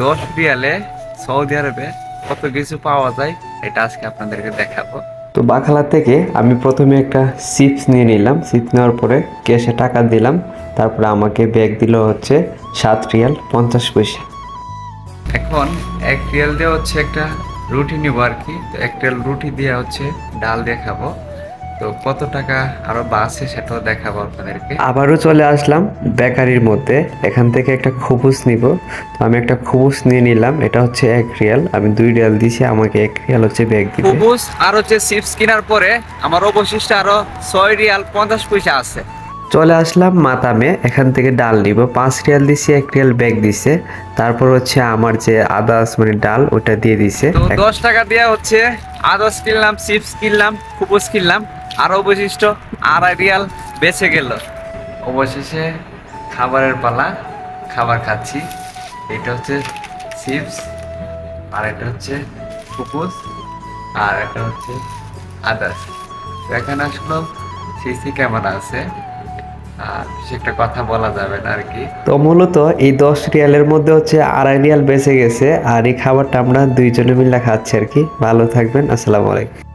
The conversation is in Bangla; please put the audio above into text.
10 রিয়ালে সৌদি আরবে কত কিছু পাওয়া যায় এটা আজকে আপনাদেরকে দেখাবো। তো বাখালা থেকে আমি প্রথমে একটা চিপস নিয়ে নিলাম। চিপস নেওয়ার পরে ক্যাশে টাকা দিলাম। তারপরে আমাকে ব্যাগ দিল হচ্ছে 7 রিয়াল 50 পয়সা। এখন 1 রিয়াল দিয়ে হচ্ছে একটা রুটি নিব আর কি। তো 1 রিয়াল রুটি দিয়ে হচ্ছে ডাল দেখাবো। তো কত টাকা আরো বাড়ছে সেটাও দেখাবো আপনাদেরকে। আবারও চলে আসলাম বেকারির মধ্যে। এখান থেকে একটা খুবুস নিব। তো আমি একটা খুবুস নিয়ে নিলাম। এটা হচ্ছে 1 রিয়াল, আমি 2 রিয়াল দিছি, আমাকে 1 রিয়াল হচ্ছে ব্যাগ দিবে। খুবুস আর হচ্ছে চিপস কেনার পরে আমার অবশিষ্ট আরো 6 রিয়াল 50 পয়সা আছে। চলে আসলাম মাতামে। এখান থেকে ডাল নিব। 5 রিয়াল দিছি, 1 রিয়াল ব্যাগ দিছে। তারপর হচ্ছে আমার যে আদার্স মানে ডাল ওটা দিয়ে দিছে। তো 10 টাকা দিয়ে হচ্ছে আদার্স কিনলাম, চিপস কিনলাম, খুবুস কিনলাম, আর অবশিষ্ট 2.5 রিয়াল বেঁচে গেল। অবশেষে খাবারের পালা, খাবার খাচ্ছি। এটা হচ্ছে চিপস, আর এটা হচ্ছে খুবুস, আর এটা হচ্ছে আদার্স। এখানে আসলে সিসি ক্যামেরা আছে, আর বেশি একটা কথা বলা যাবে না আর কি। তো মূলত এই 10 রিয়ালের মধ্যে হচ্ছে 2.5 রিয়াল বেঁচে গেছে। আর এই খাবারটা আমরা দুইজনে মিলে খাচ্ছি আর কি। ভালো থাকবেন, আসসালামু আলাইকুম।